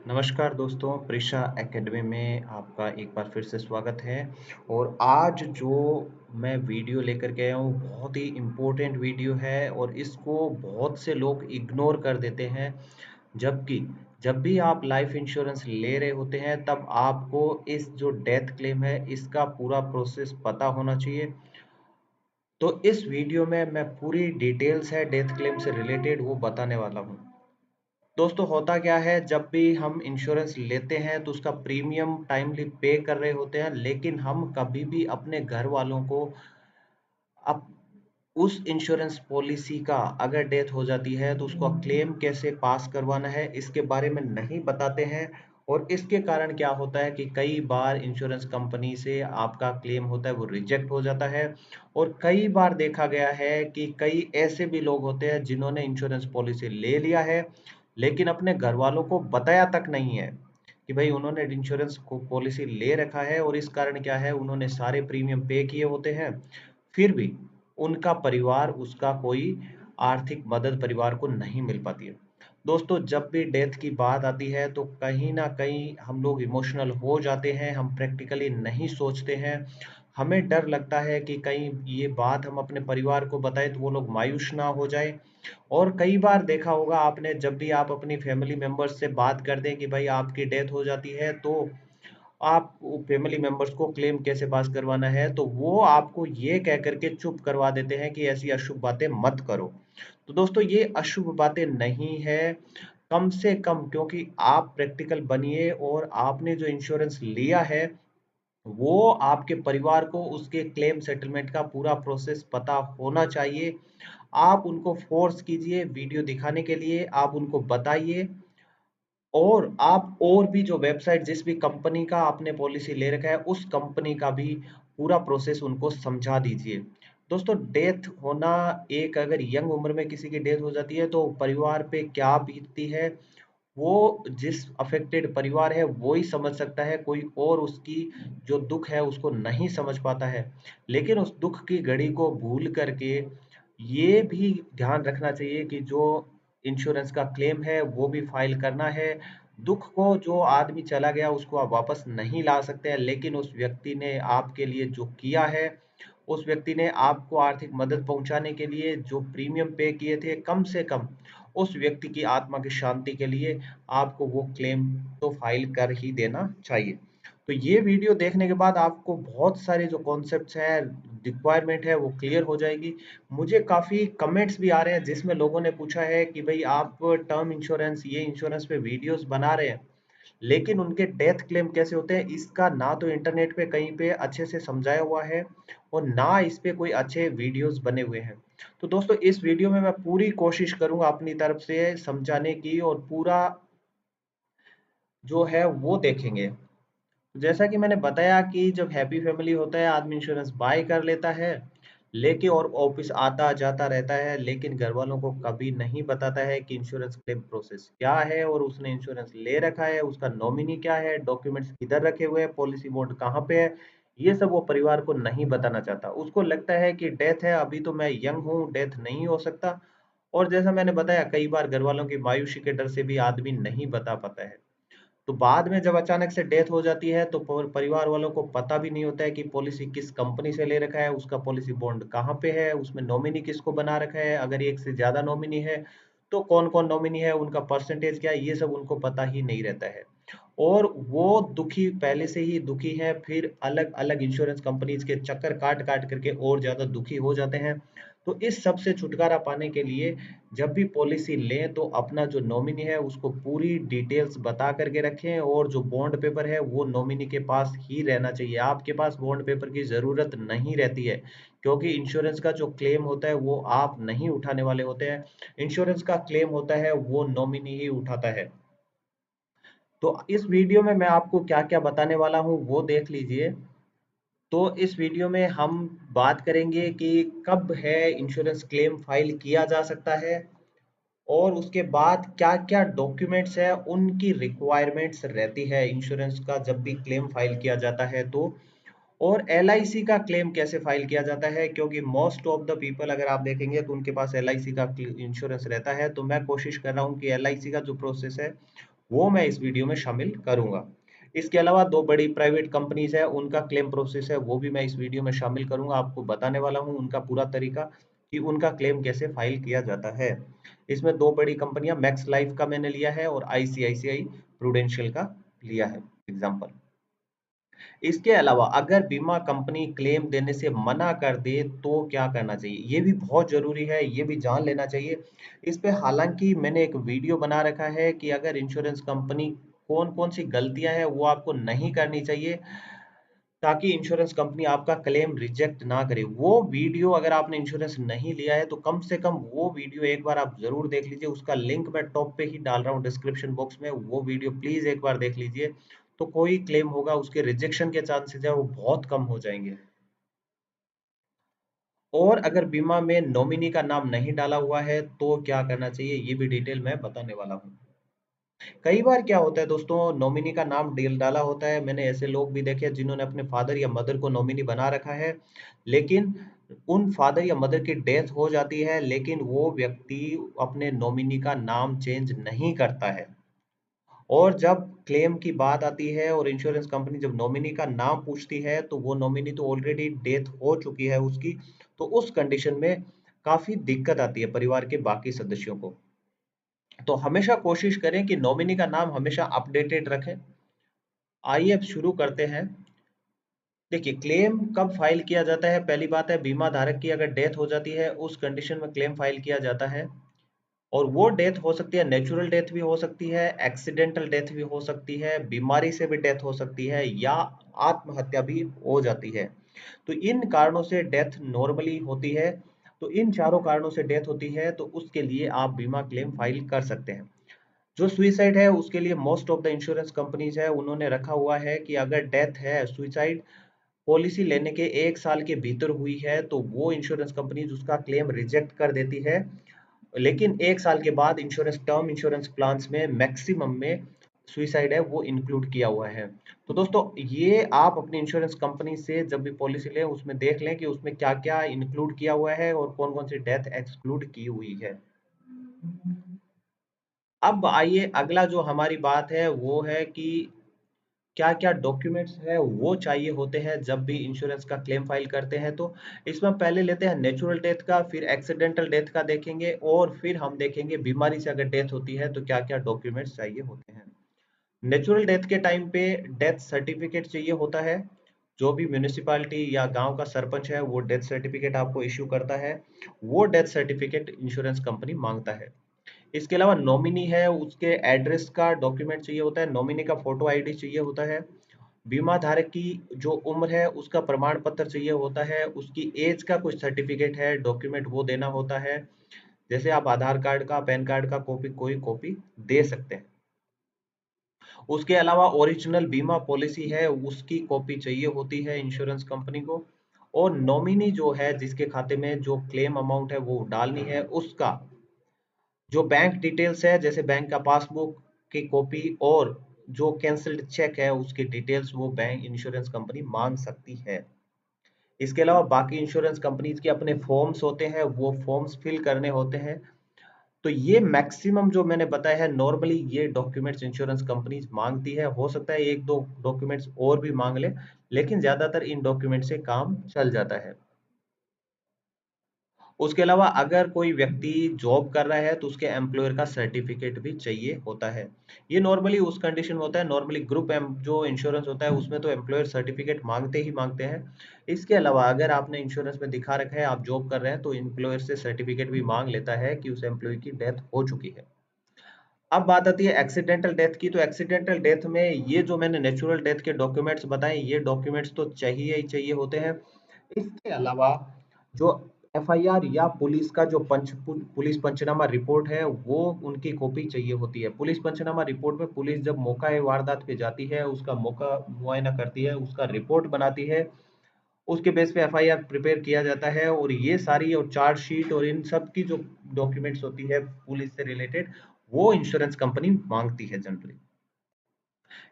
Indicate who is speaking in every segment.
Speaker 1: नमस्कार दोस्तों, प्रिशा एकेडमी में आपका एक बार फिर से स्वागत है। और आज जो मैं वीडियो लेकर के आया हूँ बहुत ही इम्पोर्टेंट वीडियो है और इसको बहुत से लोग इग्नोर कर देते हैं। जबकि जब भी आप लाइफ इंश्योरेंस ले रहे होते हैं तब आपको इस जो डेथ क्लेम है इसका पूरा प्रोसेस पता होना चाहिए। तो इस वीडियो में मैं पूरी डिटेल्स है डेथ क्लेम से रिलेटेड वो बताने वाला हूँ। दोस्तों होता क्या है, जब भी हम इंश्योरेंस लेते हैं तो उसका प्रीमियम टाइमली पे कर रहे होते हैं, लेकिन हम कभी भी अपने घर वालों को अप उस इंश्योरेंस पॉलिसी का अगर डेथ हो जाती है तो उसको क्लेम कैसे पास करवाना है इसके बारे में नहीं बताते हैं। और इसके कारण क्या होता है कि कई बार इंश्योरेंस कंपनी से आपका क्लेम होता है वो रिजेक्ट हो जाता है। और कई बार देखा गया है कि कई ऐसे भी लोग होते हैं जिन्होंने इंश्योरेंस पॉलिसी ले लिया है लेकिन अपने घर वालों को बताया तक नहीं है कि भाई उन्होंने इंश्योरेंस को पॉलिसी ले रखा है। और इस कारण क्या है, उन्होंने सारे प्रीमियम पे किए होते हैं, फिर भी उनका परिवार उसका कोई आर्थिक मदद परिवार को नहीं मिल पाती है। दोस्तों जब भी डेथ की बात आती है तो कहीं ना कहीं हम लोग इमोशनल हो जाते हैं, हम प्रैक्टिकली नहीं सोचते हैं। हमें डर लगता है कि कहीं ये बात हम अपने परिवार को बताएं तो वो लोग मायूस ना हो जाए। और कई बार देखा होगा आपने, जब भी आप अपनी फैमिली मेंबर्स से बात करते हैं कि भाई आपकी डेथ हो जाती है तो आप फैमिली मेंबर्स को क्लेम कैसे पास करवाना है, तो वो आपको ये कह करके चुप करवा देते हैं कि ऐसी अशुभ बातें मत करो। तो दोस्तों ये अशुभ बातें नहीं है, कम से कम क्योंकि आप प्रैक्टिकल बनिए और आपने जो इंश्योरेंस लिया है वो आपके परिवार को उसके क्लेम सेटलमेंट का पूरा प्रोसेस पता होना चाहिए। आप उनको फोर्स कीजिए वीडियो दिखाने के लिए, आप उनको बताइए। और आप और भी जो वेबसाइट जिस भी कंपनी का आपने पॉलिसी ले रखा है उस कंपनी का भी पूरा प्रोसेस उनको समझा दीजिए। दोस्तों डेथ होना, एक अगर यंग उम्र में किसी की डेथ हो जाती है तो परिवार पे क्या बीतती है वो जिस अफेक्टेड परिवार है वो ही समझ सकता है, कोई और उसकी जो दुख है उसको नहीं समझ पाता है। लेकिन उस दुख की घड़ी को भूल करके ये भी ध्यान रखना चाहिए कि जो इंश्योरेंस का क्लेम है वो भी फाइल करना है। दुख को जो आदमी चला गया उसको आप वापस नहीं ला सकते हैं, लेकिन उस व्यक्ति ने आपके लिए जो किया है, उस व्यक्ति ने आपको आर्थिक मदद पहुंचाने के लिए जो प्रीमियम पे किए थे, कम से कम उस व्यक्ति की आत्मा की शांति के लिए आपको वो क्लेम तो फाइल कर ही देना चाहिए। तो ये वीडियो देखने के बाद आपको बहुत सारे जो कॉन्सेप्ट्स हैं, रिक्वायरमेंट है वो क्लियर हो जाएगी। मुझे काफ़ी कमेंट्स भी आ रहे हैं जिसमें लोगों ने पूछा है कि भाई आप टर्म इंश्योरेंस, ये इंश्योरेंस पे वीडियोस बना रहे हैं लेकिन उनके डेथ क्लेम कैसे होते हैं, इसका ना तो इंटरनेट पे कहीं पे अच्छे से समझाया हुआ है और ना इस पे कोई अच्छे वीडियोस बने हुए हैं। तो दोस्तों इस वीडियो में मैं पूरी कोशिश करूंगा अपनी तरफ से समझाने की और पूरा जो है वो देखेंगे। जैसा कि मैंने बताया कि जब हैप्पी फैमिली होता है आदमी इंश्योरेंस बाय कर लेता है, लेके और ऑफिस आता जाता रहता है, लेकिन घर वालों को कभी नहीं बताता है कि इंश्योरेंस क्लेम प्रोसेस क्या है और उसने इंश्योरेंस ले रखा है, उसका नॉमिनी क्या है, डॉक्यूमेंट्स किधर रखे हुए हैं, पॉलिसी बोर्ड कहाँ पे है। ये सब वो परिवार को नहीं बताना चाहता, उसको लगता है कि डेथ है, अभी तो मैं यंग हूँ, डेथ नहीं हो सकता। और जैसा मैंने बताया कई बार घर वालों की मायूसी के डर से भी आदमी नहीं बता पाता है। तो बाद में जब अचानक से डेथ हो जाती है तो परिवार वालों को पता भी नहीं होता है कि पॉलिसी किस कंपनी से ले रखा है, उसका पॉलिसी बॉन्ड कहाँ पे है, उसमें नॉमिनी किसको बना रखा है, अगर एक से ज्यादा नॉमिनी है तो कौन कौन नॉमिनी है, उनका परसेंटेज क्या है, ये सब उनको पता ही नहीं रहता है। और वो दुखी, पहले से ही दुखी है, फिर अलग अलग इंश्योरेंस कंपनीज के चक्कर काट काट करके और ज्यादा दुखी हो जाते हैं। तो इस सब से छुटकारा पाने के लिए जब भी पॉलिसी लें तो अपना जो नॉमिनी है उसको पूरी डिटेल्स बता करके रखें और जो बॉन्ड पेपर है वो नॉमिनी के पास ही रहना चाहिए, आपके पास बॉन्ड पेपर की जरूरत नहीं रहती है। क्योंकि इंश्योरेंस का जो क्लेम होता है वो आप नहीं उठाने वाले होते हैं, इंश्योरेंस का क्लेम होता है वो नॉमिनी ही उठाता है। तो इस वीडियो में मैं आपको क्या क्या बताने वाला हूँ वो देख लीजिए। तो इस वीडियो में हम बात करेंगे कि कब है इंश्योरेंस क्लेम फाइल किया जा सकता है और उसके बाद क्या-क्या डॉक्यूमेंट्स है उनकी रिक्वायरमेंट्स रहती है इंश्योरेंस का जब भी क्लेम फाइल किया जाता है तो। और एलआईसी का क्लेम कैसे फाइल किया जाता है, क्योंकि मोस्ट ऑफ द पीपल अगर आप देखेंगे तो उनके पास एलआईसी का इंश्योरेंस रहता है। तो मैं कोशिश कर रहा हूँ कि एलआईसी का जो प्रोसेस है वो मैं इस वीडियो में शामिल करूंगा। इसके अलावा दो बड़ी प्राइवेट कंपनीज है, उनका क्लेम प्रोसेस है, वो भी मैं इस वीडियो में शामिल करूंगा। आपको बताने वाला हूँ उनका पूरा तरीका कि उनका क्लेम कैसे फाइल किया जाता है। इसमें दो बड़ी कंपनियां मैक्स लाइफ का मैंने लिया है और आईसीआईसीआई प्रूडेंशियल का लिया है एग्जाम्पल। इसके अलावा अगर बीमा कंपनी क्लेम देने से मना कर दे तो क्या करना चाहिए, ये भी बहुत जरूरी है, ये भी जान लेना चाहिए। इस पे हालांकि मैंने एक वीडियो बना रखा है कि अगर इंश्योरेंस कंपनी कौन कौन सी गलतियां हैं वो आपको नहीं करनी चाहिए, ताकि इंश्योरेंस कंपनी आपका क्लेम रिजेक्ट ना करे। वो वीडियो अगर आपने इंश्योरेंस नहीं लिया है तो कम से कम वो वीडियो एक बार आप जरूर देख लीजिए। उसका लिंक मैं टॉप पे ही डाल रहा हूँ डिस्क्रिप्शन बॉक्स में, वो वीडियो प्लीज एक बार देख लीजिए। तो कोई क्लेम होगा उसके रिजेक्शन के चांसेस है वो बहुत कम हो जाएंगे। और अगर बीमा में नॉमिनी का नाम नहीं डाला हुआ है तो क्या करना चाहिए, ये भी डिटेल में बताने वाला हूँ। कई बार क्या होता है दोस्तों, नॉमिनी का नाम डील डाला होता है, मैंने ऐसे लोग भी देखे हैं जिन्होंने अपने फादर या मदर को नॉमिनी बना रखा है, लेकिन उन फादर या मदर की डेथ हो जाती है लेकिन वो व्यक्ति अपने नॉमिनी का नाम चेंज नहीं करता है। और जब क्लेम की बात आती है और इंश्योरेंस कंपनी जब नॉमिनी का नाम पूछती है तो वो नॉमिनी तो ऑलरेडी डेथ हो चुकी है उसकी। तो उस कंडीशन में काफी दिक्कत आती है परिवार के बाकी सदस्यों को। तो हमेशा कोशिश करें कि नॉमिनी का नाम हमेशा अपडेटेड रखें। आइए अब शुरू करते हैं। देखिए क्लेम कब फाइल किया जाता है, पहली बात है बीमा धारक की अगर डेथ हो जाती है उस कंडीशन में क्लेम फाइल किया जाता है। और वो डेथ हो सकती है, नेचुरल डेथ भी हो सकती है, एक्सीडेंटल डेथ भी हो सकती है, बीमारी से भी डेथ हो सकती है, या आत्महत्या भी हो जाती है। तो इन कारणों से डेथ नॉर्मली होती है। तो इन चारों कारणों से डेथ होती है तो उसके लिए आप बीमा क्लेम फाइल कर सकते हैं। जो सुइसाइड है उसके लिए most of the insurance companies है उन्होंने रखा हुआ है कि अगर डेथ है सुइसाइड पॉलिसी लेने के 1 साल के भीतर हुई है तो वो इंश्योरेंस कंपनी उसका क्लेम रिजेक्ट कर देती है। लेकिन 1 साल के बाद इंश्योरेंस टर्म इंश्योरेंस प्लान्स में मैक्सिमम में सुइसाइड है वो इंक्लूड किया हुआ है। तो दोस्तों ये आप अपनी इंश्योरेंस कंपनी से जब भी पॉलिसी लें उसमें देख लें कि उसमें क्या क्या इंक्लूड किया हुआ है और कौन कौन सी डेथ एक्सक्लूड की हुई है। अब आइए अगला जो हमारी बात है वो है कि क्या क्या डॉक्यूमेंट्स है वो चाहिए होते हैं जब भी इंश्योरेंस का क्लेम फाइल करते हैं। तो इसमें पहले लेते हैं नेचुरल डेथ का, फिर एक्सीडेंटल डेथ का देखेंगे और फिर हम देखेंगे बीमारी से अगर डेथ होती है तो क्या क्या डॉक्यूमेंट्स चाहिए होते हैं। नेचुरल डेथ के टाइम पे डेथ सर्टिफिकेट चाहिए होता है। जो भी म्यूनिसिपालिटी या गांव का सरपंच है वो डेथ सर्टिफिकेट आपको इश्यू करता है, वो डेथ सर्टिफिकेट इंश्योरेंस कंपनी मांगता है। इसके अलावा नॉमिनी है उसके एड्रेस का डॉक्यूमेंट चाहिए होता है, नॉमिनी का फोटो आईडी चाहिए होता है। बीमा धारक की जो उम्र है उसका प्रमाण पत्र चाहिए होता है, उसकी एज का कुछ सर्टिफिकेट है डॉक्यूमेंट वो देना होता है। जैसे आप आधार कार्ड का पैन कार्ड का कॉपी कोई कॉपी दे सकते हैं। उसके अलावा ओरिजिनल बीमा पॉलिसी है उसकी कॉपी चाहिए होती है इंश्योरेंस कंपनी को। और नॉमिनी जो है जिसके खाते में जो क्लेम अमाउंट है वो डालनी है उसका जो बैंक डिटेल्स है जैसे बैंक का पासबुक की कॉपी और जो कैंसल्ड चेक है उसकी डिटेल्स वो बैंक इंश्योरेंस कंपनी मांग सकती है। इसके अलावा बाकी इंश्योरेंस कंपनीज के अपने फॉर्म्स होते हैं वो फॉर्म्स फिल करने होते हैं। तो ये मैक्सिमम जो मैंने बताया है नॉर्मली ये डॉक्यूमेंट्स इंश्योरेंस कंपनीज मांगती है, हो सकता है एक दो डॉक्यूमेंट्स और भी मांग ले, लेकिन ज्यादातर इन डॉक्यूमेंट से काम चल जाता है। उसके अलावा अगर कोई व्यक्ति जॉब कर रहा है तो उसके एम्प्लॉयर का सर्टिफिकेट भी चाहिए होता है। ये नॉर्मली उस कंडीशन में होता है, नॉर्मली ग्रुप जो इंश्योरेंस होता है उसमें तो एम्प्लॉयर सर्टिफिकेट मांगते ही मांगते हैं। इसके अलावा अगर आपने इंश्योरेंस में दिखा रखा है आप जॉब कर रहे हैं तो एम्प्लॉयर से सर्टिफिकेट भी मांग लेता है कि उस एम्प्लॉय की डेथ हो चुकी है। अब बात आती है एक्सीडेंटल डेथ की, तो एक्सीडेंटल डेथ में ये जो मैंने नेचुरल डेथ के डॉक्यूमेंट्स बताए ये डॉक्यूमेंट्स तो चाहिए ही चाहिए होते हैं। इसके अलावा जो एफआईआर या पुलिस का जो पुलिस पंचनामा रिपोर्ट है वो उनकी कॉपी चाहिए होती है। पुलिस पंचनामा रिपोर्ट में पुलिस जब मौका वारदात पे जाती है उसका मौका मुआयना करती है उसका रिपोर्ट बनाती है, उसके बेस पे एफआईआर प्रिपेयर किया जाता है। और ये सारी और चार्जशीट और इन सब की जो डॉक्यूमेंट्स होती है पुलिस से रिलेटेड वो इंश्योरेंस कंपनी मांगती है जनरली।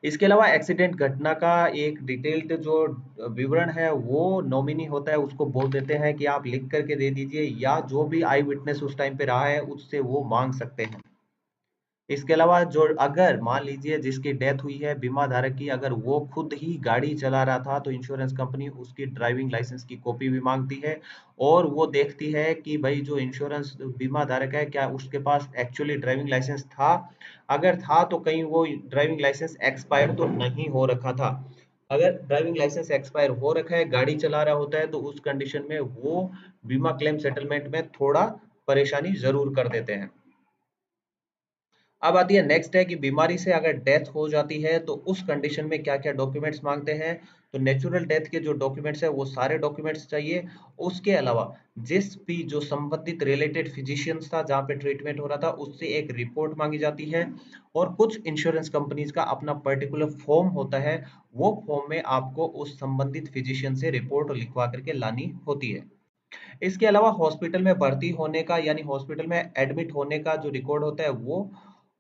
Speaker 1: इसके अलावा एक्सीडेंट घटना का एक डिटेल्ड जो विवरण है वो नॉमिनी होता है उसको बोल देते हैं कि आप लिख करके दे दीजिए, या जो भी आई विटनेस उस टाइम पे रहा है उससे वो मांग सकते हैं। इसके अलावा जो अगर मान लीजिए जिसकी डेथ हुई है बीमा धारक की, अगर वो खुद ही गाड़ी चला रहा था तो इंश्योरेंस कंपनी उसकी ड्राइविंग लाइसेंस की कॉपी भी मांगती है और वो देखती है कि भाई जो इंश्योरेंस बीमा धारक है क्या उसके पास एक्चुअली ड्राइविंग लाइसेंस था। अगर था तो कहीं वो ड्राइविंग लाइसेंस एक्सपायर तो नहीं हो रखा था। अगर ड्राइविंग लाइसेंस एक्सपायर हो रखा है, गाड़ी चला रहा होता है, तो उस कंडीशन में वो बीमा क्लेम सेटलमेंट में थोड़ा परेशानी जरूर कर देते हैं। अब आती है नेक्स्ट है कि बीमारी से अगर डेथ हो जाती है तो उस कंडीशन में क्या क्या डॉक्यूमेंट्स मांगते हैं। तो नेचुरल डेथ के जो डॉक्यूमेंट्स है वो सारे डॉक्यूमेंट्स चाहिए। उसके अलावा जिस भी जो संबंधित रिलेटेड फिजिशियंस था जहाँ पे ट्रीटमेंट हो रहा था उससे एक रिपोर्ट मांगी जाती है। और कुछ इंश्योरेंस कंपनीज का अपना पर्टिकुलर फॉर्म होता है, वो फॉर्म में आपको उस संबंधित फिजिशियन से रिपोर्ट लिखवा करके लानी होती है। इसके अलावा हॉस्पिटल में भर्ती होने का यानी हॉस्पिटल में एडमिट होने का जो रिकॉर्ड होता है वो,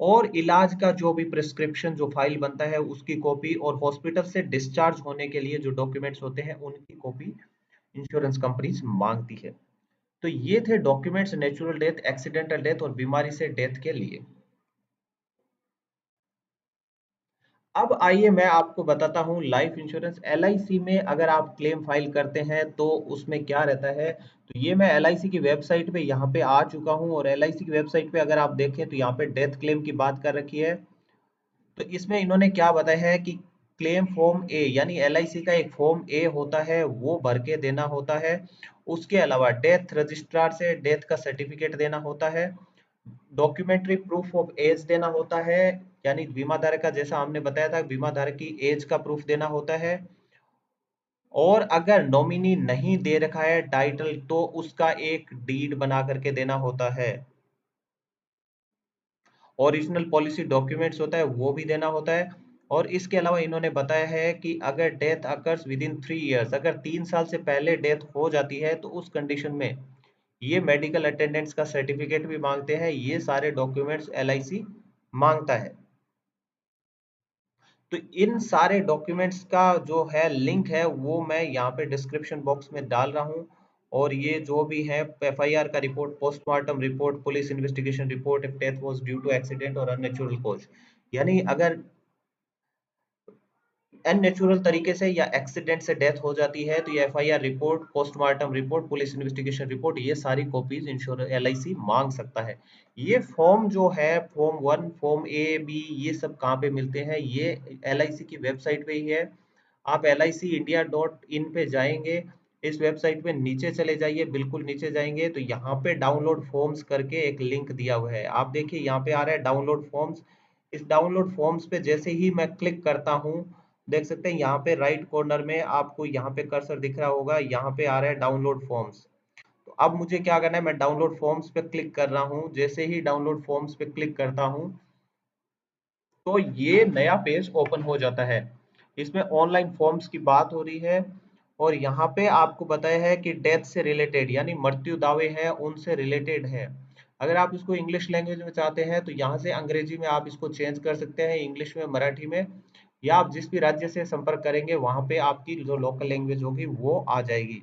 Speaker 1: और इलाज का जो भी प्रिस्क्रिप्शन जो फाइल बनता है उसकी कॉपी, और हॉस्पिटल से डिस्चार्ज होने के लिए जो डॉक्यूमेंट्स होते हैं उनकी कॉपी इंश्योरेंस कंपनीज मांगती है। तो ये थे documents natural death, accidental death और बीमारी से डेथ के लिए। अब आइए मैं आपको बताता हूँ लाइफ इंश्योरेंस एलआईसी में अगर आप क्लेम फाइल करते हैं तो उसमें क्या रहता है। तो ये मैं एलआईसी की वेबसाइट पे यहाँ पे आ चुका हूँ और एलआईसी की वेबसाइट पे अगर आप देखें तो यहाँ पे डेथ क्लेम की बात कर रखी है। तो इसमें इन्होंने क्या बताया है कि क्लेम फॉर्म ए यानी एलआईसी का एक फॉर्म ए होता है वो भर के देना होता है। उसके अलावा डेथ रजिस्ट्रार से डेथ का सर्टिफिकेट देना होता है। डॉक्यूमेंट्री प्रूफ ऑफ एज देना होता है, यानी बीमा धारक का जैसा हमने बताया था बीमा धारक की एज का प्रूफ देना होता है। और अगर नॉमिनी नहीं दे रखा है टाइटल तो उसका एक डीड बना करके देना होता है। ओरिजिनल पॉलिसी डॉक्यूमेंट्स होता है वो भी देना होता है। और इसके अलावा इन्होंने बताया है कि अगर death occurs with in 3 years, अगर 3 साल से पहले डेथ हो जाती है तो उस कंडीशन में ये मेडिकल अटेंडेंस का सर्टिफिकेट भी मांगते हैं। ये सारे डॉक्यूमेंट्स एलआईसी मांगता है। तो इन सारे डॉक्यूमेंट्स का जो है लिंक है वो मैं यहाँ पे डिस्क्रिप्शन बॉक्स में डाल रहा हूँ। और ये जो भी है एफआईआर का report, postmortem report, police investigation report if death was due to accident और अननेचुरल कॉज, यानी अगर अननेचुरल तरीके से या एक्सीडेंट से डेथ हो जाती है तो ये FIR report, postmortem report, police investigation report, ये सारी कॉपीज इंश्योरेंस एलआईसी मांग सकता है। ये फॉर्म जो है फॉर्म 1, फॉर्म ए बी, ये सब कहाँ पे मिलते हैं, ये एलआईसी की वेबसाइट पे ही है। आप licindia.in पे जाएंगे, इस वेबसाइट पे नीचे चले जाइए, बिल्कुल नीचे जाएंगे तो यहाँ पे डाउनलोड फॉर्म्स करके एक लिंक दिया हुआ है। आप देखिए यहाँ पे आ रहा है डाउनलोड फॉर्म्स। इस डाउनलोड फॉर्म्स पे जैसे ही मैं क्लिक करता हूँ, देख सकते हैं यहाँ पे राइट कॉर्नर में आपको यहाँ पे कर्सर दिख रहा होगा, यहाँ पे आ रहा है डाउनलोड फॉर्म्स। तो अब मुझे क्या करना है, मैं डाउनलोड फॉर्म्स पे क्लिक कर रहा हूँ। जैसे ही डाउनलोड फॉर्म्स पे क्लिक करता हूँ तो ये नया पेज ओपन हो जाता है। इसमें ऑनलाइन फॉर्म्स की बात हो रही है और यहाँ पे आपको बताया है कि डेथ से रिलेटेड यानी मृत्यु दावे हैं उनसे रिलेटेड है। अगर आप इसको इंग्लिश लैंग्वेज में चाहते हैं तो यहाँ से अंग्रेजी में आप इसको चेंज कर सकते हैं, इंग्लिश में, मराठी में, या आप जिस भी राज्य से संपर्क करेंगे वहां पे आपकी जो लोकल लैंग्वेज होगी वो आ जाएगी।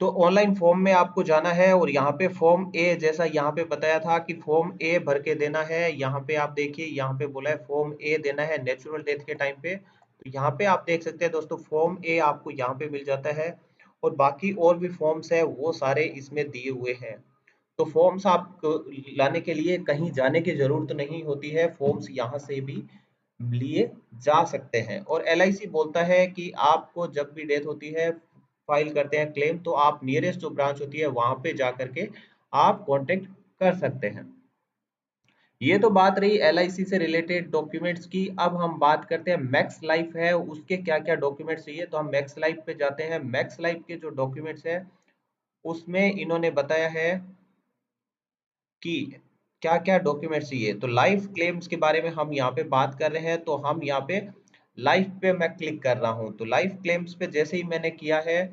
Speaker 1: तो ऑनलाइन फॉर्म में आपको जाना है और यहाँ पे फॉर्म ए जैसा यहाँ पे बताया था कि फॉर्म ए भर के देना है। यहाँ पे आप देखिए यहाँ पे बोला है फॉर्म ए देना है नेचुरल डेथ के टाइम पे। तो यहाँ पे आप देख सकते हैं दोस्तों फॉर्म ए आपको यहाँ पे मिल जाता है। और बाकी और भी फॉर्म्स है वो सारे इसमें दिए हुए हैं। तो फॉर्म्स आप लाने के लिए कहीं जाने की जरूरत नहीं होती है, फॉर्म्स यहाँ से भी लिए जा सकते हैं। और एलआईसी बोलता है कि आपको जब भी डेथ होती है, फाइल करते हैं क्लेम, तो आप नियरेस्ट जो ब्रांच होती है वहां पे जा करके आप कांटेक्ट कर सकते हैं। ये तो बात रही एलआईसी से रिलेटेड डॉक्यूमेंट्स की। अब हम बात करते हैं मैक्स लाइफ है उसके क्या क्या डॉक्यूमेंट्स चाहिए। तो हम मैक्स लाइफ पे जाते हैं। मैक्स लाइफ के जो डॉक्यूमेंट्स है उसमें इन्होंने बताया है कि क्या क्या डॉक्यूमेंट चाहिए। तो लाइफ क्लेम्स के बारे में हम यहाँ पे बात कर रहे हैं तो हम यहाँ पे लाइफ पे मैं क्लिक कर रहा हूँ। तो लाइफ क्लेम्स पे जैसे ही मैंने किया है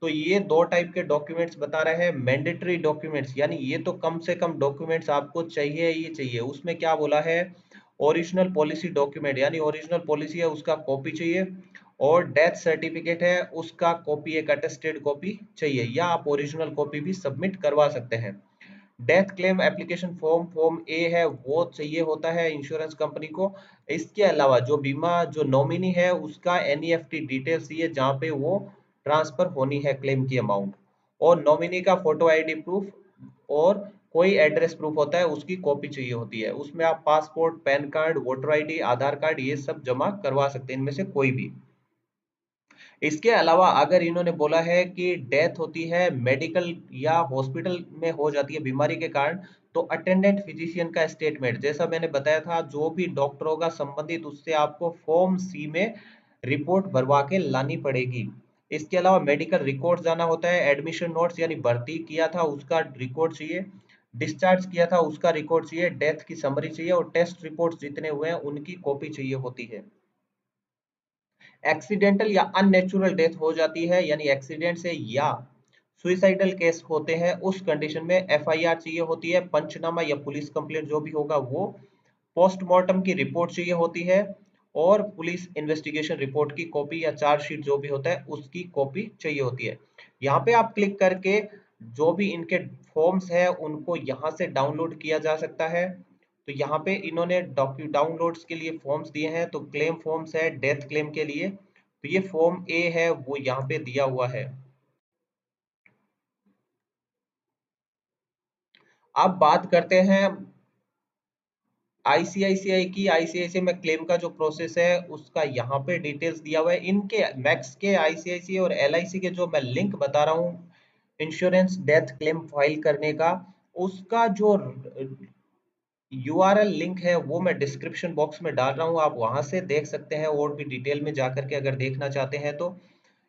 Speaker 1: तो ये दो टाइप के डॉक्यूमेंट्स बता रहे हैं। मैंडेटरी डॉक्यूमेंट्स यानी ये तो कम से कम डॉक्यूमेंट्स आपको चाहिए ही चाहिए। उसमें क्या बोला है, ओरिजिनल पॉलिसी डॉक्यूमेंट यानी ओरिजिनल पॉलिसी है उसका कॉपी चाहिए, और डेथ सर्टिफिकेट है उसका कॉपी, एक अटेस्टेड कॉपी चाहिए, या आप ओरिजिनल कॉपी भी सबमिट करवा सकते हैं। Death claim application form form A है वो चाहिए होता है इंश्योरेंस कंपनी को। इसके अलावा जो बीमा जो नॉमिनी है उसका एनईएफटी डिटेल्स चाहिए जहाँ पे वो ट्रांसफर होनी है क्लेम की अमाउंट, और नॉमिनी का फोटो आईडी प्रूफ, और कोई एड्रेस प्रूफ होता है उसकी कॉपी चाहिए होती है। उसमें आप passport, PAN card, voter ID, Aadhaar card ये सब जमा करवा सकते हैं, इनमें से कोई भी। इसके अलावा अगर इन्होंने बोला है कि डेथ होती है मेडिकल या हॉस्पिटल में हो जाती है बीमारी के कारण, तो अटेंडेंट फिजिशियन का स्टेटमेंट, जैसा मैंने बताया था, जो भी डॉक्टर होगा संबंधित उससे आपको फॉर्म सी में रिपोर्ट भरवा के लानी पड़ेगी। इसके अलावा मेडिकल रिकॉर्ड जाना होता है, एडमिशन नोट्स यानी भर्ती किया था उसका रिकॉर्ड चाहिए, डिस्चार्ज किया था उसका रिकॉर्ड चाहिए, डेथ की समरी चाहिए, और टेस्ट रिपोर्ट जितने हुए हैं उनकी कॉपी चाहिए होती है। एक्सीडेंटल या अननेचुरल डेथ हो जाती है यानी एक्सीडेंट से या सुइसाइडल केस होते हैं, उस कंडीशन में एफआईआर चाहिए होती है, पंचनामा या पुलिस कंप्लेंट जो भी होगा वो, पोस्टमार्टम की रिपोर्ट चाहिए होती है, और पुलिस इन्वेस्टिगेशन रिपोर्ट की कॉपी या चार्जशीट जो भी होता है उसकी कॉपी चाहिए होती है। यहाँ पे आप क्लिक करके जो भी इनके फॉर्म्स है उनको यहाँ से डाउनलोड किया जा सकता है। तो यहाँ पे इन्होंने डाउनलोड्स के लिए फॉर्म्स दिए हैं, तो क्लेम फॉर्म्स है डेथ क्लेम के लिए, तो ये फॉर्म ए है वो यहाँ पे दिया हुआ है। अब बात करते हैं आईसीआईसीआई की। आईसीआईसीआई में क्लेम का जो प्रोसेस है उसका यहाँ पे डिटेल्स दिया हुआ है। इनके मैक्स के, आईसीआईसीआई और एलआईसी के जो मैं लिंक बता रहा हूँ इंश्योरेंस डेथ क्लेम फाइल करने का, उसका जो यूआरएल लिंक है वो मैं डिस्क्रिप्शन बॉक्स में डाल रहा हूँ, आप वहां से देख सकते हैं और भी डिटेल में जाकर के अगर देखना चाहते हैं तो।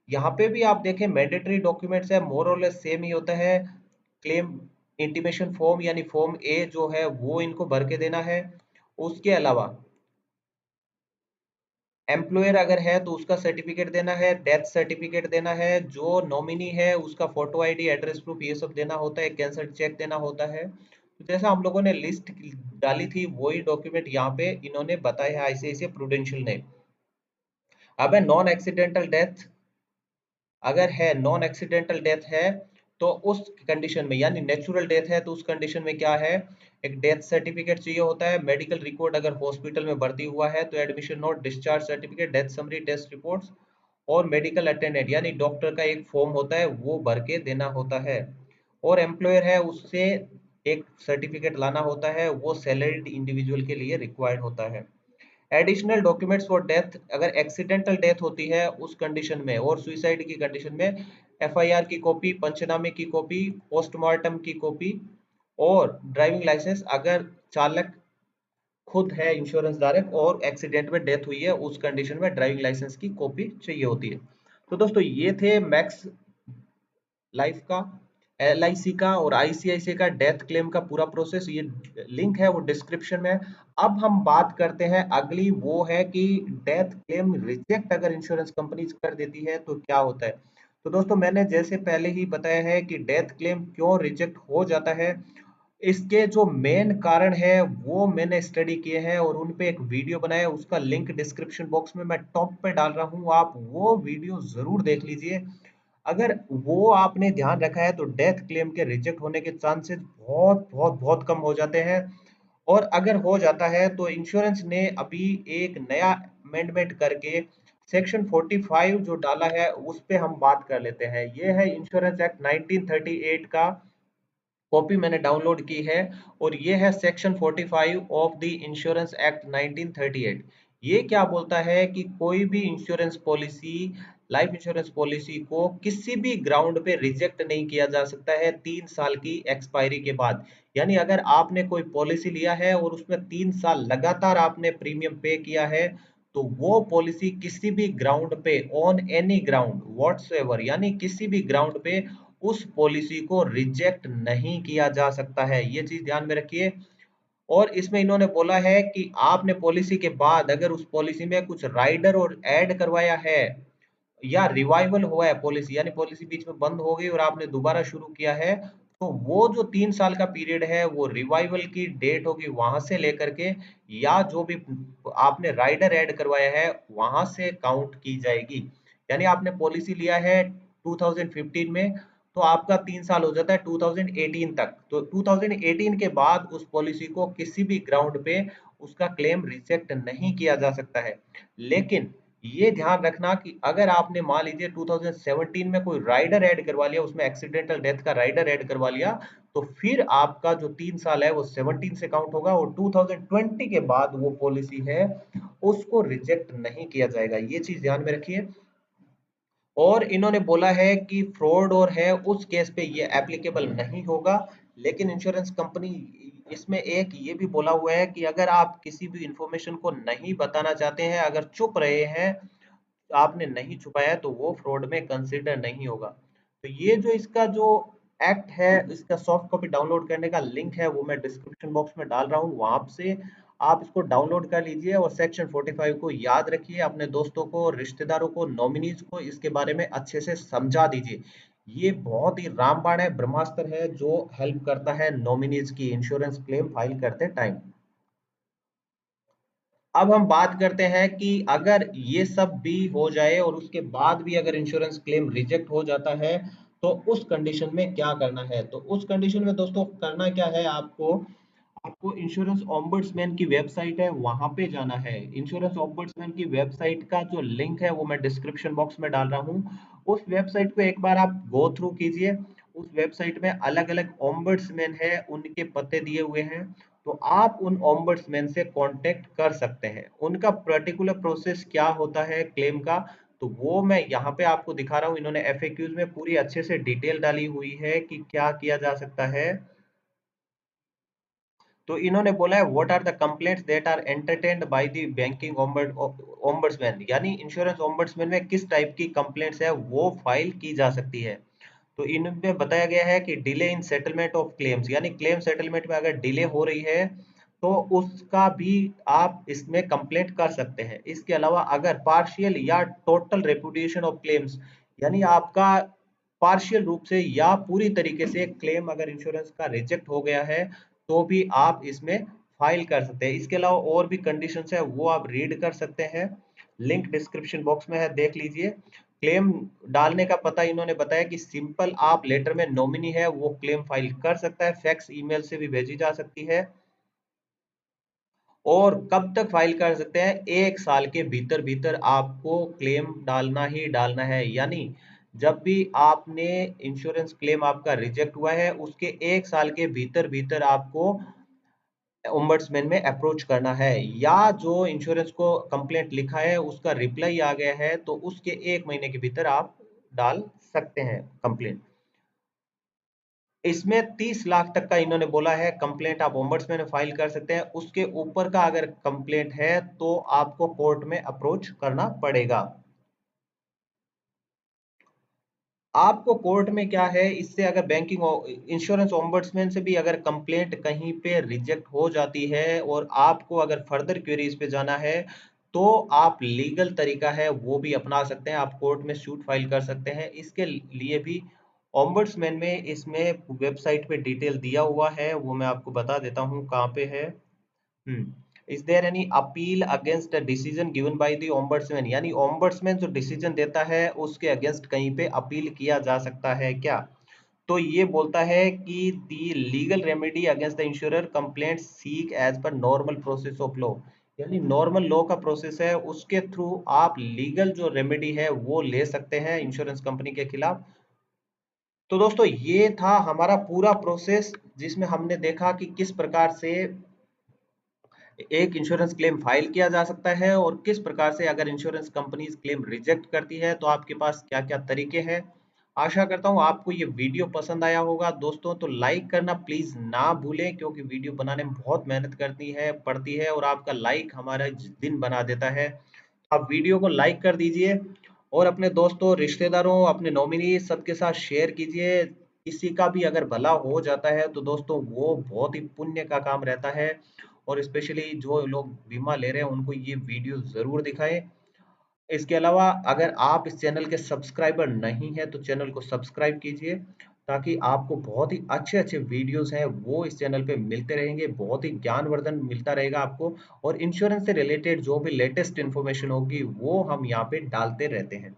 Speaker 1: यहाँ पे भी आप देखें मैंडेटरी डॉक्यूमेंट्स है, मोर और लेस सेम ही होता है। क्लेम इंटीमेशन फॉर्म यानी फॉर्म ए जो है वो इनको भर के देना है। उसके अलावा एम्प्लॉयर अगर है तो उसका सर्टिफिकेट देना है, डेथ सर्टिफिकेट देना है, जो नॉमिनी है उसका फोटो आईडी, एड्रेस प्रूफ ये सब देना होता है, कैंसल्ड चेक देना होता है। तो जैसा हम लोगों ने लिस्ट डाली थी वही डॉक्यूमेंट यहाँ पे इन्होंने बताया है आईसीआईसीआई प्रूडेंशियल ने। अब है नॉन एक्सीडेंटल डेथ, अगर है नॉन एक्सीडेंटल डेथ है तो उस कंडीशन में यानी नेचुरल डेथ है तो उस कंडीशन में क्या है, एक डेथ सर्टिफिकेट चाहिए होता है, मेडिकल रिकॉर्ड अगर हॉस्पिटल में भर्ती हुआ है तो admission note, discharge certificate, death summary, test reports, और मेडिकल अटेंडेंट यानी डॉक्टर का एक फॉर्म होता है वो भर के देना होता है। और एम्प्लॉयर है उससे एक सर्टिफिकेट लाना होता है, वो सैलरीड इंडिविजुअल के लिए रिक्वायर्ड होता है। एडिशनल डॉक्यूमेंट्स फॉर डेथ, अगर एक्सीडेंटल डेथ होती है उस कंडीशन में और सुइसाइड की कंडीशन में, एफआईआर की कॉपी, पंचनामे की कॉपी, पोस्टमार्टम की कॉपी, और ड्राइविंग लाइसेंस अगर चालक खुद है इंश्योरेंस धारक और एक्सीडेंट में डेथ हुई है उस कंडीशन में ड्राइविंग लाइसेंस की कॉपी चाहिए होती है। तो दोस्तों ये थे मैक्स लाइफ का, एलआईसी का और आईसीआईसीआई का डेथ क्लेम का पूरा प्रोसेस, ये लिंक है वो डिस्क्रिप्शन में है। अब हम बात करते हैं अगली, वो है कि डेथ क्लेम रिजेक्ट अगर इंश्योरेंस कंपनी कर देती है तो क्या होता है। तो दोस्तों मैंने जैसे पहले ही बताया है कि डेथ क्लेम क्यों रिजेक्ट हो जाता है, इसके जो मेन कारण है वो मैंने स्टडी किए हैं और उन पे एक वीडियो बनाया है, उसका लिंक डिस्क्रिप्शन बॉक्स में मैं टॉप पे डाल रहा हूँ, आप वो वीडियो जरूर देख लीजिए। अगर वो आपने ध्यान रखा है तो डेथ क्लेम के रिजेक्ट होने के चांसेस बहुत बहुत बहुत कम हो जाते हैं। और अगर हो जाता है तो इंश्योरेंस ने अभी एक नया अमेंडमेंट करके सेक्शन 45 जो डाला है उस पे हम बात कर लेते हैं। ये है इंश्योरेंस एक्ट 1938 का, कॉपी मैंने डाउनलोड की है, और ये है section 45 of the insurance act 1938। ये क्या बोलता है कि कोई भी insurance policy, life insurance policy को किसी भी ग्राउंड पे रिजेक्ट नहीं किया जा सकता है 3 साल की एक्सपायरी के बाद। यानी अगर आपने कोई पॉलिसी लिया है और उसमें 3 साल लगातार आपने प्रीमियम पे किया है तो वो पॉलिसी किसी भी ग्राउंड पे, ऑन एनी ग्राउंड व्हाट्सएवर, यानी किसी भी ग्राउंड पे उस पॉलिसी को रिजेक्ट नहीं किया जा सकता है, ये चीज ध्यान में रखिए। और इसमें इन्होंने बोला है कि आपने पॉलिसी के बाद अगर उस पॉलिसी में कुछ राइडर और ऐड करवाया है या रिवाइवल हुआ है पॉलिसी, यानी पॉलिसी बीच में बंद हो गई और आपने दोबारा शुरू किया है, तो वो जो 3 साल का पीरियड है वो रिवाइवल की डेट होगी वहां से लेकर के, या जो भी आपने राइडर ऐड करवाया है वहां से काउंट की जाएगी। यानी आपने पॉलिसी लिया है 2015 में, तो आपका 3 साल हो जाता है 2018 तक। तो 2018 के बाद उस पॉलिसी को किसी भी ग्राउंड पे उसका क्लेम रिजेक्ट नहीं किया जा सकता है। लेकिन ये ध्यान रखना कि अगर आपने मान लीजिए 2017 में कोई राइडर ऐड करवा लिया, उसमें एक्सीडेंटल डेथ का राइडर ऐड करवा लिया, तो फिर आपका जो 3 साल है वो 17 से काउंट होगा और 2020 के बाद वो पॉलिसी है उसको रिजेक्ट नहीं किया जाएगा। ये चीज ध्यान में रखिए। और इन्होंने बोला है कि फ्रॉड और है उस केस पे ये एप्लीकेबल नहीं होगा। लेकिन इंश्योरेंस कंपनी इसमें एक ये भी बोला हुआ है कि अगर आप किसी भी इंफॉर्मेशन को नहीं बताना चाहते हैं, अगर चुप रहे हैं, आपने नहीं छुपाया है, तो वो फ्रॉड में कंसिडर नहीं होगा। तो ये जो इसका जो एक्ट है, इसका सॉफ्ट कॉपी डाउनलोड करने का लिंक है वो मैं डिस्क्रिप्शन बॉक्स में डाल रहा हूँ, वहां से आप इसको डाउनलोड कर लीजिए और सेक्शन 45 को याद रखिए, अपने दोस्तों को, रिश्तेदारों को, नॉमिनीज को इसके बारे में अच्छे से समझा दीजिए। ये बहुत ही रामबाण है, ब्रह्मास्त्र है, जो हेल्प करता है नॉमिनीज की इंश्योरेंस क्लेम फाइल करते टाइम। अब हम बात करते हैं कि अगर ये सब भी हो जाए और उसके बाद भी अगर इंश्योरेंस क्लेम रिजेक्ट हो जाता है, तो उस कंडीशन में क्या करना है। तो उस कंडीशन में दोस्तों करना क्या है, आपको आपको इंश्योरेंस ओम्बड्समैन की वेबसाइट है वहां पे जाना है। इंश्योरेंस ओम्बड्समैन की वेबसाइट का जो लिंक है वो मैं डिस्क्रिप्शन बॉक्स में डाल रहा हूँ। उस वेबसाइट को एक बार आप गो थ्रू कीजिए। उस वेबसाइट में अलग अलग ओम्बड्समैन है, उनके पते दिए हुए हैं। तो आप उन ओम्बड्समैन से कांटेक्ट कर सकते हैं। उनका पर्टिकुलर प्रोसेस क्या होता है क्लेम का, तो वो मैं यहाँ पे आपको दिखा रहा हूँ। इन्होंने एफएक्यूज में पूरी अच्छे से डिटेल डाली हुई है कि क्या किया जा सकता है। तो इन्होंने बोला है what are the complaints that are entertained by the banking ombudsman, यानी इंश्योरेंस ओम्बड्समैन में किस टाइप की कंप्लेंट्स है वो फाइल की जा सकती है। तो इनमें बताया गया है कि delay in settlement of claims, यानी क्लेम सेटलमेंट में अगर डिले हो रही है तो उसका भी आप इसमें कंप्लेंट कर सकते हैं। इसके अलावा अगर पार्शियल या टोटल रेपुडिएशन ऑफ क्लेम्स, यानी आपका पार्शियल रूप से या पूरी तरीके से क्लेम अगर इंश्योरेंस का रिजेक्ट हो गया है, तो भी आप इसमें फाइल कर सकते हैं। इसके अलावा और भी कंडीशंस है वो आप रीड कर सकते हैं, लिंक डिस्क्रिप्शन बॉक्स में है, देख लीजिए। क्लेम डालने का पता इन्होंने बताया कि सिंपल आप लेटर में नॉमिनी है वो क्लेम फाइल कर सकता है, फैक्स ईमेल से भी भेजी जा सकती है। और कब तक फाइल कर सकते हैं, 1 साल के भीतर भीतर आपको क्लेम डालना ही डालना है। यानी जब भी आपने इंश्योरेंस क्लेम आपका रिजेक्ट हुआ है उसके 1 साल के भीतर भीतर आपको ओम्बड्समैन में अप्रोच करना है, या जो इंश्योरेंस को कंप्लेंट लिखा है उसका रिप्लाई आ गया है तो उसके 1 महीने के भीतर आप डाल सकते हैं कंप्लेंट। इसमें 30 लाख तक का इन्होंने बोला है कंप्लेंट आप ओम्बड्समैन में फाइल कर सकते हैं। उसके ऊपर का अगर कंप्लेंट है तो आपको कोर्ट में अप्रोच करना पड़ेगा। आपको कोर्ट में क्या है, इससे अगर बैंकिंग इंश्योरेंस ओम्बड्समैन से भी अगर कंप्लेंट कहीं पे रिजेक्ट हो जाती है और आपको अगर फर्दर क्वेरीज पे जाना है, तो आप लीगल तरीका है वो भी अपना सकते हैं, आप कोर्ट में सूट फाइल कर सकते हैं। इसके लिए भी ओम्बड्समैन में इसमें वेबसाइट पे डिटेल दिया हुआ है, वो मैं आपको बता देता हूँ कहाँ पे है। Is there any appeal against a decision given by the ombudsman, यानी ओम्बड्समैन जो डिसीजन देता है उसके अगेंस्ट कहीं पे अपील किया जा सकता है क्या। तो ये बोलता है कि the legal remedy against the insurer complaint seek as per normal process of law, यानी नॉर्मल लॉ का प्रोसेस है उसके थ्रू आप लीगल जो रेमेडी है वो ले सकते हैं इंश्योरेंस कंपनी के खिलाफ। तो दोस्तों ये था हमारा पूरा प्रोसेस, जिसमें हमने देखा कि किस प्रकार से एक इंश्योरेंस क्लेम फाइल किया जा सकता है और किस प्रकार से अगर इंश्योरेंस कंपनीज क्लेम रिजेक्ट करती है तो आपके पास क्या क्या तरीके हैं। आशा करता हूँ आपको ये वीडियो पसंद आया होगा दोस्तों, तो लाइक करना प्लीज ना भूलें, क्योंकि वीडियो बनाने में बहुत मेहनत करती है पड़ती है और आपका लाइक हमारा दिन बना देता है। आप वीडियो को लाइक कर दीजिए और अपने दोस्तों, रिश्तेदारों, अपने नॉमिनी सबके साथ शेयर कीजिए। किसी का भी अगर भला हो जाता है तो दोस्तों वो बहुत ही पुण्य का काम रहता है। और स्पेशली जो लोग बीमा ले रहे हैं उनको ये वीडियो जरूर दिखाएं। इसके अलावा अगर आप इस चैनल के सब्सक्राइबर नहीं है तो चैनल को सब्सक्राइब कीजिए, ताकि आपको बहुत ही अच्छे अच्छे वीडियोस हैं वो इस चैनल पे मिलते रहेंगे, बहुत ही ज्ञानवर्धन मिलता रहेगा आपको। और इंश्योरेंस से रिलेटेड जो भी लेटेस्ट इंफॉर्मेशन होगी वो हम यहाँ पे डालते रहते हैं।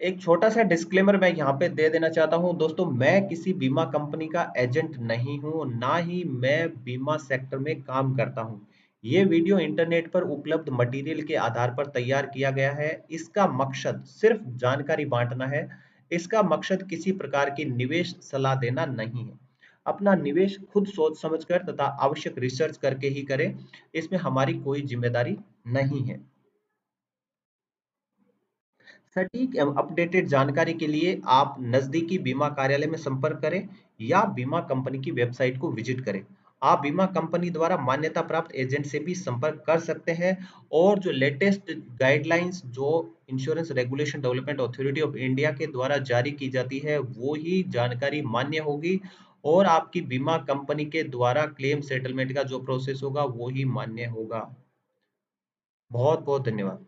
Speaker 1: एक छोटा सा डिस्क्लेमर मैं यहाँ पे दे देना चाहता हूँ दोस्तों, मैं किसी बीमा कंपनी का एजेंट नहीं हूँ, ना ही मैं बीमा सेक्टर में काम करता हूँ। ये वीडियो इंटरनेट पर उपलब्ध मटेरियल के आधार पर तैयार किया गया है। इसका मकसद सिर्फ जानकारी बांटना है। इसका मकसद किसी प्रकार की निवेश सलाह देना नहीं है। अपना निवेश खुद सोच समझकर तथा आवश्यक रिसर्च करके ही करें। इसमें हमारी कोई जिम्मेदारी नहीं है। सटीक एवं अपडेटेड जानकारी के लिए आप नजदीकी बीमा कार्यालय में संपर्क करें या बीमा कंपनी की वेबसाइट को विजिट करें। आप बीमा कंपनी द्वारा मान्यता प्राप्त एजेंट से भी संपर्क कर सकते हैं और जो लेटेस्ट गाइडलाइंस जो insurance regulation development authority of India के द्वारा जारी की जाती है वो ही जानकारी मान्य होगी और आपकी बीमा कंपनी के द्वारा क्लेम सेटलमेंट का जो प्रोसेस होगा वो ही मान्य होगा। बहुत बहुत धन्यवाद।